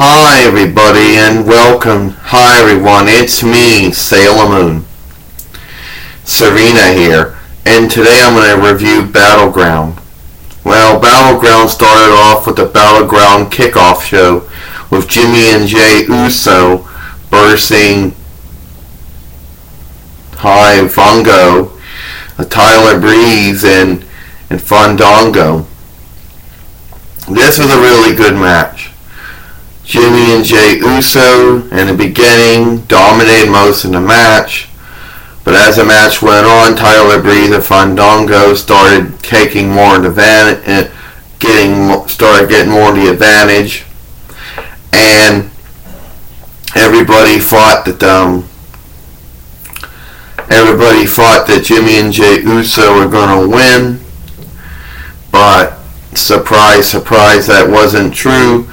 Hi everybody and welcome. Hi everyone, it's me, Sailor Moon. Serena here, and today I'm going to review Battleground. Well, Battleground started off with the Battleground kickoff show with Jimmy and Jay Uso versus Vongo, Tyler Breeze, and Fandango. This was a really good match. Jimmy and Jay Uso in the beginning dominated most of the match, but as the match went on, Tyler Breeze and Fandango started taking more of the getting more of the advantage, and everybody thought that Jimmy and Jay Uso were going to win, but surprise, surprise, that wasn't true.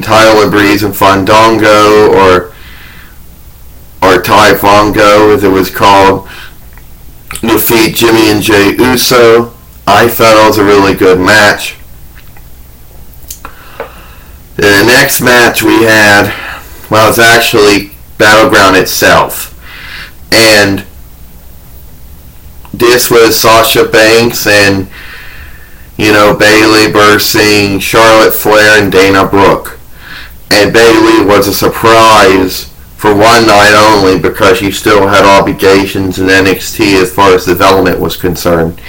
Tyler Breeze and Fandango, or Ty Fongo as it was called, defeat Jimmy and Jay Uso. I thought it was a really good match. The next match we had, well, it's actually Battleground itself, and this was Sasha Banks and Bayley versus Charlotte Flair and Dana Brooke. And Bayley was a surprise for one night only because she still had obligations in NXT as far as development was concerned.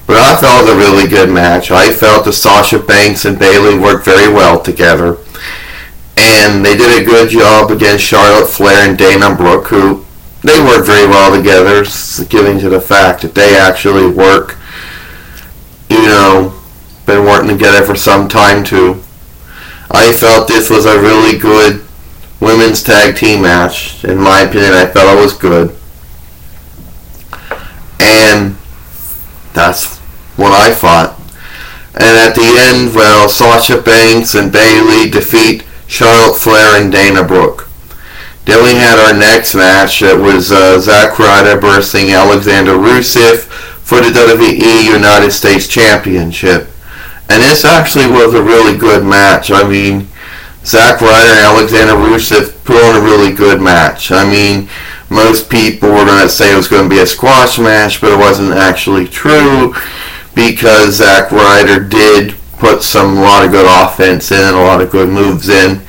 But I felt it was a really good match. I felt that Sasha Banks and Bayley worked very well together. And they did a good job against Charlotte Flair and Dana Brooke, who they worked very well together, given to the fact that they actually work, been working together for some time too. I felt this was a really good women's tag team match. In my opinion, I felt it was good. And that's what I thought. And at the end, well, Sasha Banks and Bayley defeat Charlotte Flair and Dana Brooke. Then we had our next match. It was Zack Ryder versus Alexander Rusev for the WWE United States Championship. And this actually was a really good match. Zack Ryder and Alexander Rusev put on a really good match. Most people were going to say it was going to be a squash match, but it wasn't actually true because Zack Ryder did put a lot of good offense in, a lot of good moves in.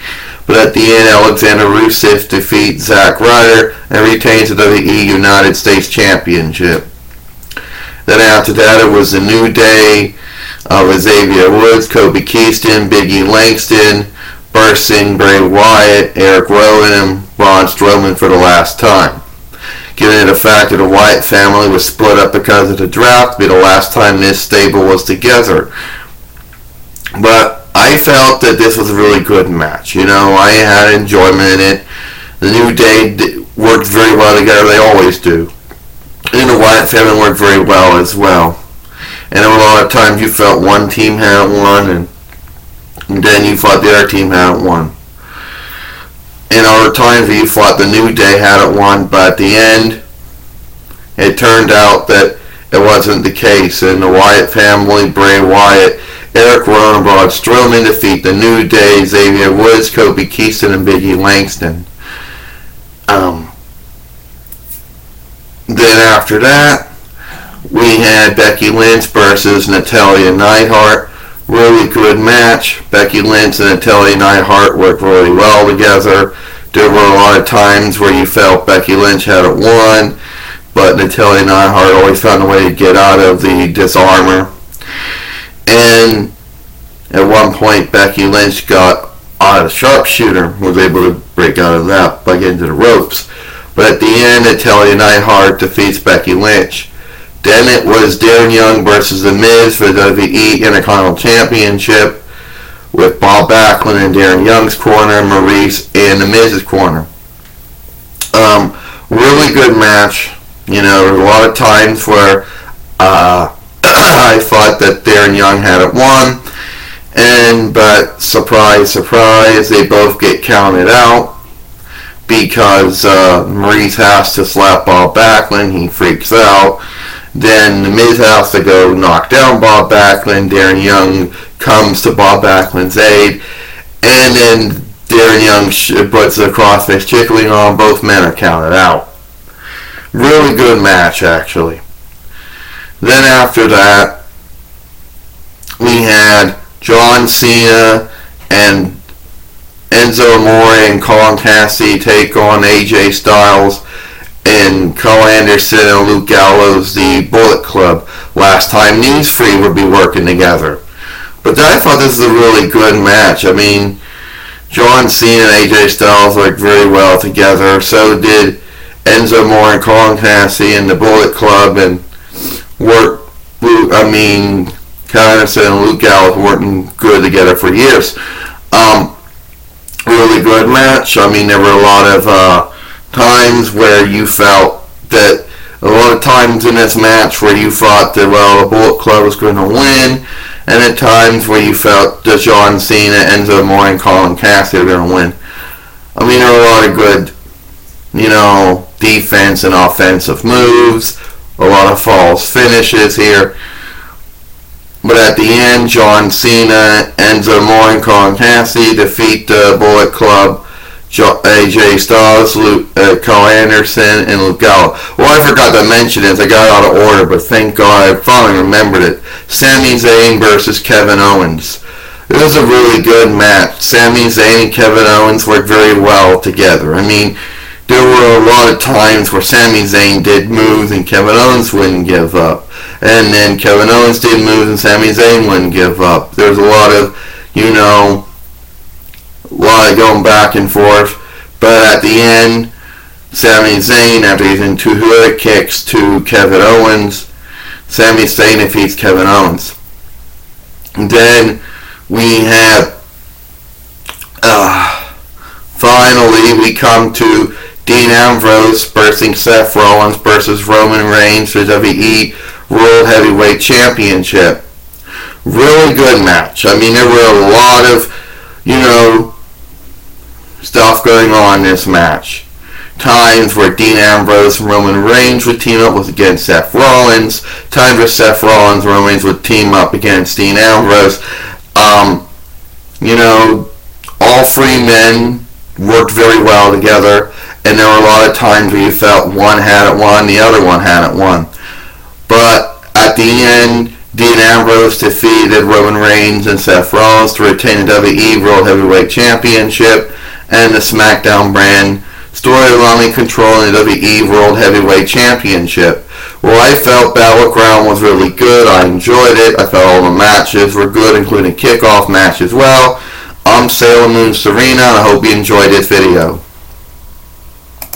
But at the end, Alexander Rusev defeats Zack Ryder and retains the WWE United States Championship. Then after that, it was a New Day of Xavier Woods, Kofi Kingston, Biggie Langston versus Bray Wyatt, Eric Rowan, and Braun Strowman for the last time. Given the fact that the Wyatt family was split up because of the draft, it'll be the last time this stable was together. But I felt that this was a really good match. I had enjoyment in it. The New Day worked very well together. They always do. And the Wyatt family worked very well as well. And there were a lot of times you felt one team hadn't won, and then you thought the other team hadn't won. And other times you thought the New Day hadn't won, but at the end, it turned out that it wasn't the case. And the Wyatt family, Bray Wyatt, Eric Rowan, and Braun Strowman defeat the New Day, Xavier Woods, Kofi Kingston, and Biggie Langston. Then after that, we had Becky Lynch versus Natalya Neidhart. Really good match. Becky Lynch and Natalya Neidhart worked really well together. There were a lot of times where you felt Becky Lynch had it won, but Natalya Neidhart always found a way to get out of the disarmor. And at one point, Becky Lynch got out of the sharpshooter, was able to break out of that by getting to the ropes. But at the end, Natalya Neidhart defeats Becky Lynch. Then it was Darren Young versus The Miz for the WWE Intercontinental Championship with Bob Backlund in Darren Young's corner, Maurice in The Miz's corner. Really good match. There were a lot of times where I thought that Darren Young had it won, but surprise, surprise, they both get counted out because Maurice has to slap Bob Backlund. He freaks out. Then the Miz has to go knock down Bob Backlund. Darren Young comes to Bob Backlund's aid, and then Darren Young puts the crossface chickling on. Both men are counted out. Really good match, actually. Then after that, we had John Cena and Enzo Amore and Colin Cassidy take on AJ Styles and Carl Anderson and Luke Gallows, the Bullet Club. Last time these three would be working together. But I thought this was a really good match. I mean, John Cena and AJ Styles worked very well together. So did Enzo Amore and Colin Cassidy and the Bullet Club, and Carl Anderson and Luke Gallows working good together for years. Really good match. I mean, there were a lot of times where you felt that a lot of times in this match where you thought that, well, the Bullet Club was going to win, and at times where you felt that John Cena, Enzo Amore, and Colin Cassidy were going to win. I mean, there were a lot of good, defense and offensive moves, a lot of false finishes here. But at the end, John Cena, Enzo Amore, and Colin Cassidy defeat the Bullet Club, AJ Styles, Carl Anderson, and Luke Gallows. Well, I forgot to mention this. I got it out of order, but thank God I finally remembered it. Sami Zayn versus Kevin Owens. It was a really good match. Sami Zayn and Kevin Owens worked very well together. I mean, there were a lot of times where Sami Zayn did moves and Kevin Owens wouldn't give up. And then Kevin Owens did moves and Sami Zayn wouldn't give up. There was a lot of, going back and forth. But at the end, Sami Zayn, after using two hood kicks to Kevin Owens, Sami Zayn defeats Kevin Owens. And then we have, finally, we come to Dean Ambrose versus Seth Rollins versus Roman Reigns for WWE World Heavyweight Championship. Really good match. I mean, there were a lot of, stuff going on in this match. Times where Dean Ambrose and Roman Reigns would team up against Seth Rollins. Times where Seth Rollins and Roman Reigns would team up against Dean Ambrose. All three men worked very well together. And there were a lot of times where you felt one had it won, the other one had it won. But at the end, Dean Ambrose defeated Roman Reigns and Seth Rollins to retain the WWE World Heavyweight Championship and the SmackDown brand storyline controlling the WWE World Heavyweight Championship. Well, I felt Battleground was really good. I enjoyed it. I felt all the matches were good, including kickoff match as well. I'm Sailor Moon Serena, and I hope you enjoyed this video.